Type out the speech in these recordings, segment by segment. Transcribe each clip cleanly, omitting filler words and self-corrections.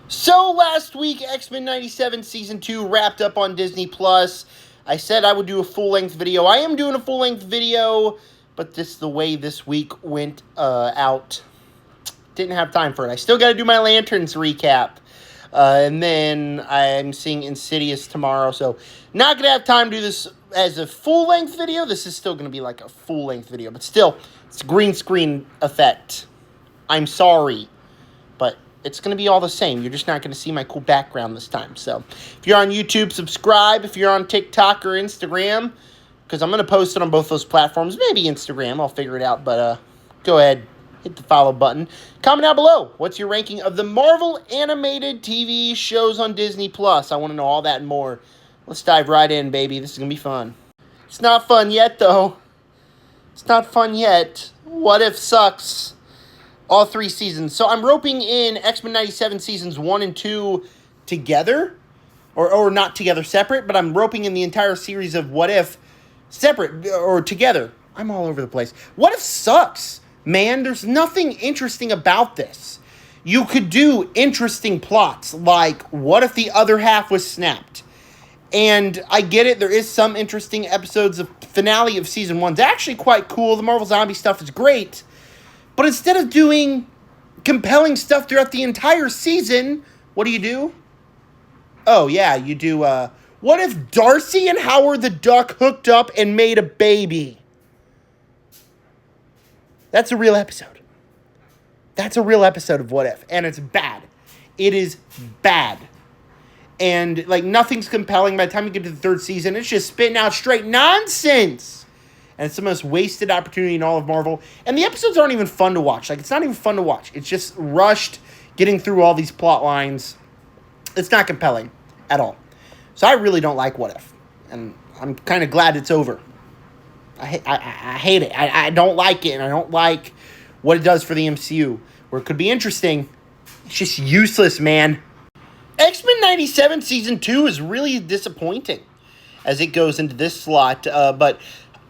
So last week, X-Men 97 Season 2 wrapped up on Disney+. I said I would do a full-length video. I am doing a full-length video, but the way this week went out. Didn't have time for it. I still got to do my Lanterns recap. And then I'm seeing Insidious tomorrow, so not going to have time to do this as a full-length video. This is still going to be like a full-length video, but still, it's a green screen effect. I'm sorry, but it's going to be all the same. You're just not going to see my cool background this time. So if you're on YouTube, subscribe. If you're on TikTok or Instagram, because I'm going to post it on both those platforms. Maybe Instagram. I'll figure it out. But go ahead. Hit the follow button. Comment down below. What's your ranking of the Marvel animated TV shows on Disney+? I want to know all that and more. Let's dive right in, baby. This is going to be fun. It's not fun yet, though. It's not fun yet. What If sucks. All 3 seasons. So I'm roping in X-Men 97 Seasons 1 and 2 together. Or not together, separate. But I'm roping in the entire series of What If separate or together. I'm all over the place. What If sucks. Man, there's nothing interesting about this. You could do interesting plots, like what if the other half was snapped? And I get it, there is some interesting episodes. of finale of Season 1's actually quite cool. The Marvel Zombie stuff is great. But instead of doing compelling stuff throughout the entire season, what do? Oh, yeah, you do, what if Darcy and Howard the Duck hooked up and made a baby? That's a real episode. That's a real episode of What If. And it's bad. It is bad. And, like, nothing's compelling. By the time you get to the 3rd season, it's just spitting out straight nonsense. And it's the most wasted opportunity in all of Marvel. And the episodes aren't even fun to watch. Like, it's not even fun to watch. It's just rushed, getting through all these plot lines. It's not compelling at all. So I really don't like What If. And I'm kind of glad it's over. I hate it. I don't like it, and I don't like what it does for the MCU. Where it could be interesting, it's just useless, man. X-Men 97 Season 2 is really disappointing as it goes into this slot, but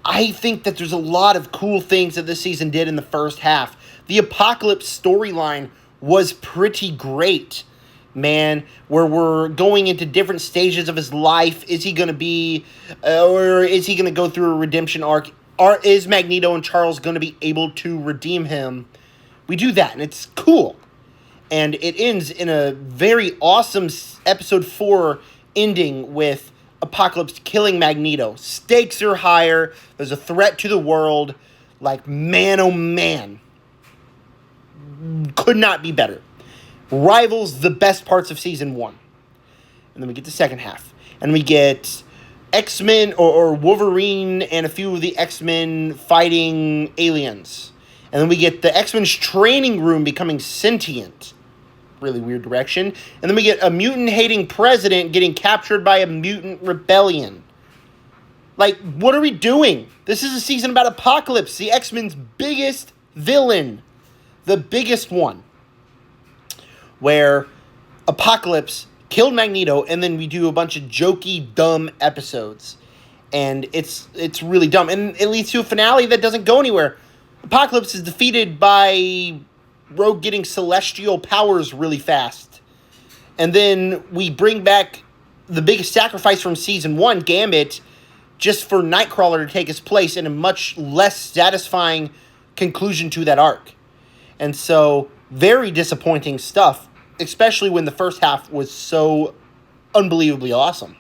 I think that there's a lot of cool things that this season did in the first half. The Apocalypse storyline was pretty great, man, where we're going into different stages of his life. Is he going to be, or is he going to go through a redemption arc? Is Magneto and Charles going to be able to redeem him? We do that, and it's cool. And it ends in a very awesome episode 4 ending with Apocalypse killing Magneto. Stakes are higher. There's a threat to the world. Like, man, oh man. Could not be better. Rivals the best parts of Season 1. And then we get the second half. And we get X-Men or Wolverine and a few of the X-Men fighting aliens. And then we get the X-Men's training room becoming sentient. Really weird direction. And then we get a mutant-hating president getting captured by a mutant rebellion. Like, what are we doing? This is a season about Apocalypse, the X-Men's biggest villain. The biggest one. Where Apocalypse killed Magneto, and then we do a bunch of jokey, dumb episodes. And it's really dumb. And it leads to a finale that doesn't go anywhere. Apocalypse is defeated by Rogue getting celestial powers really fast. And then we bring back the biggest sacrifice from Season 1, Gambit, just for Nightcrawler to take his place in a much less satisfying conclusion to that arc. And so, very disappointing stuff, especially when the first half was so unbelievably awesome.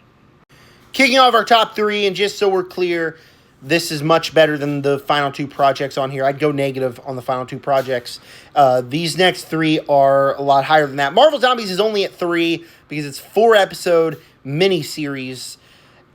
Kicking off our top 3, and just so we're clear, this is much better than the final 2 projects on here. I'd go negative on the final 2 projects. These next 3 are a lot higher than that. Marvel Zombies is only at 3 because it's 4-episode miniseries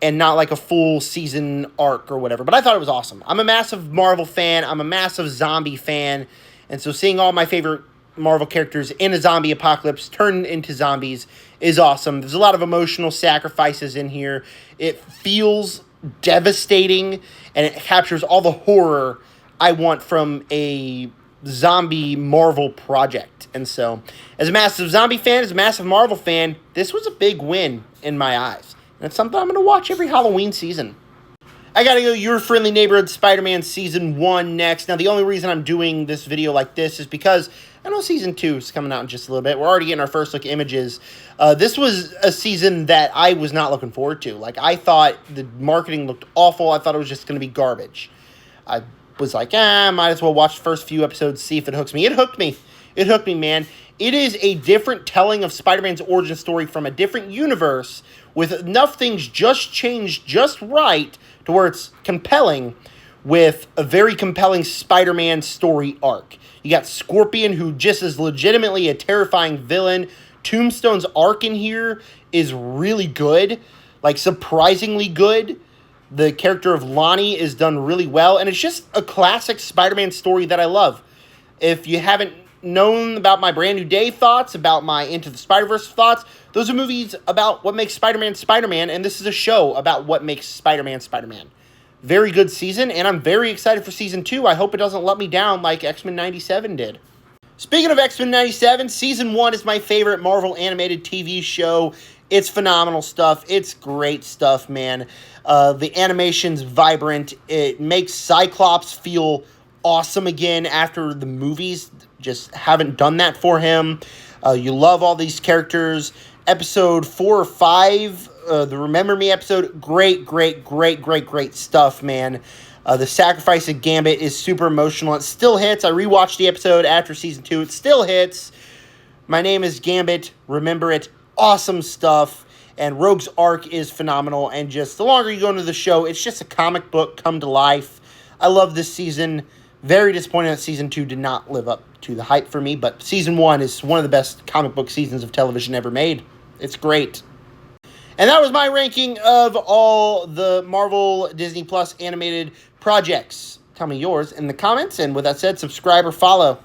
and not like a full season arc or whatever. But I thought it was awesome. I'm a massive Marvel fan. I'm a massive zombie fan. And so seeing all my favorite Marvel characters in a zombie apocalypse turned into zombies is awesome. There's a lot of emotional sacrifices in here. It feels devastating, and it captures all the horror I want from a zombie Marvel project. And so, as a massive zombie fan, as a massive Marvel fan, this was a big win in my eyes. And it's something I'm going to watch every Halloween season. I gotta go Your Friendly Neighborhood Spider-Man Season 1 next. Now, the only reason I'm doing this video like this is because I know Season 2 is coming out in just a little bit. We're already getting our first look images. This was a season that I was not looking forward to. Like, I thought the marketing looked awful. I thought it was just going to be garbage. I was like, might as well watch the first few episodes, see if it hooks me. It hooked me. It hooked me, man. It is a different telling of Spider-Man's origin story from a different universe with enough things just changed just right to where it's compelling with a very compelling Spider-Man story arc. You got Scorpion, who just is legitimately a terrifying villain. Tombstone's arc in here is really good, like surprisingly good. The character of Lonnie is done really well, and it's just a classic Spider-Man story that I love. If you haven't known about my Brand New Day thoughts, about my Into the Spider-Verse thoughts, those are movies about what makes Spider-Man Spider-Man, and this is a show about what makes Spider-Man Spider-Man. Very good season, and I'm very excited for Season 2. I hope it doesn't let me down like X-Men 97 did. Speaking of X-Men 97, Season 1 is my favorite Marvel animated TV show. It's phenomenal stuff. It's great stuff, man. The animation's vibrant. It makes Cyclops feel awesome again after the movies just haven't done that for him. You love all these characters. Episode 4 or 5, the Remember Me episode, great stuff, man. The sacrifice of Gambit is super emotional. It still hits. I rewatched the episode after Season 2. It still hits. My name is Gambit. Remember it. Awesome stuff. And Rogue's arc is phenomenal. And just the longer you go into the show, it's just a comic book come to life. I love this season. Very disappointed that Season 2 did not live up to the hype for me. But Season 1 is one of the best comic book seasons of television ever made. It's great. And that was my ranking of all the Marvel Disney Plus animated projects. Tell me yours in the comments. And with that said, subscribe or follow.